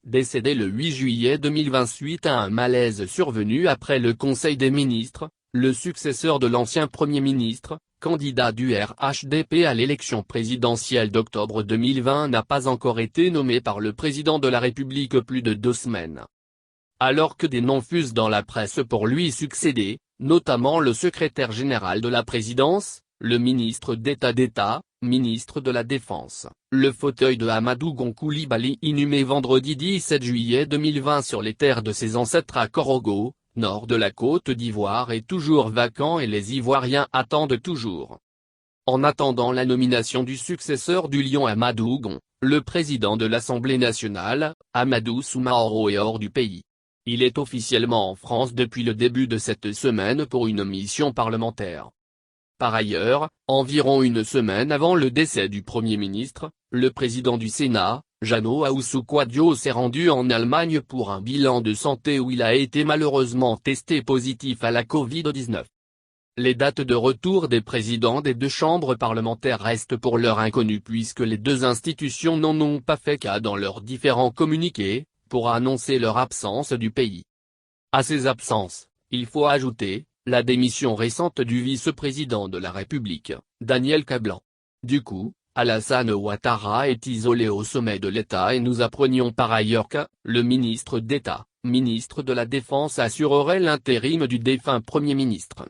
décédé le 8 juillet 2020 suite à un malaise survenu après le Conseil des ministres. Le successeur de l'ancien Premier ministre, candidat du RHDP à l'élection présidentielle d'octobre 2020 n'a pas encore été nommé par le président de la République plus de 2 semaines. Alors que des noms fusent dans la presse pour lui succéder, notamment le secrétaire général de la présidence, le ministre d'État, ministre de la Défense, le fauteuil de Amadou Gon Coulibaly inhumé vendredi 17 juillet 2020 sur les terres de ses ancêtres à Korogo, nord de la Côte d'Ivoire est toujours vacant et les Ivoiriens attendent toujours. En attendant la nomination du successeur du lion Amadou Gon, le président de l'Assemblée nationale, Amadou Soumaoro est hors du pays. Il est officiellement en France depuis le début de cette semaine pour une mission parlementaire. Par ailleurs, environ une semaine avant le décès du Premier ministre, le président du Sénat, Jeannot Ahoussou-Kouadio s'est rendu en Allemagne pour un bilan de santé où il a été malheureusement testé positif à la Covid-19. Les dates de retour des présidents des 2 chambres parlementaires restent pour l'heure inconnues puisque les 2 institutions n'en ont pas fait cas dans leurs différents communiqués, pour annoncer leur absence du pays. À ces absences, il faut ajouter la démission récente du vice-président de la République, Daniel Kablan. Du coup, Alassane Ouattara est isolé au sommet de l'État et nous apprenions par ailleurs que le ministre d'État, ministre de la Défense assurerait l'intérim du défunt Premier ministre.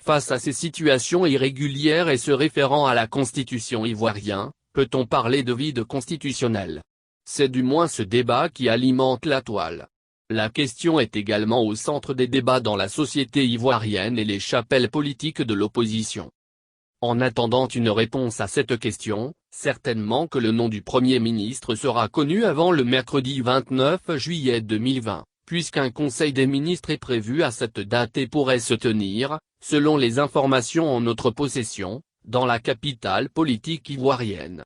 Face à ces situations irrégulières et se référant à la Constitution ivoirienne, peut-on parler de vide constitutionnel? C'est du moins ce débat qui alimente la toile. La question est également au centre des débats dans la société ivoirienne et les chapelles politiques de l'opposition. En attendant une réponse à cette question, certainement que le nom du Premier ministre sera connu avant le mercredi 29 juillet 2020, puisqu'un Conseil des ministres est prévu à cette date et pourrait se tenir, selon les informations en notre possession, dans la capitale politique ivoirienne.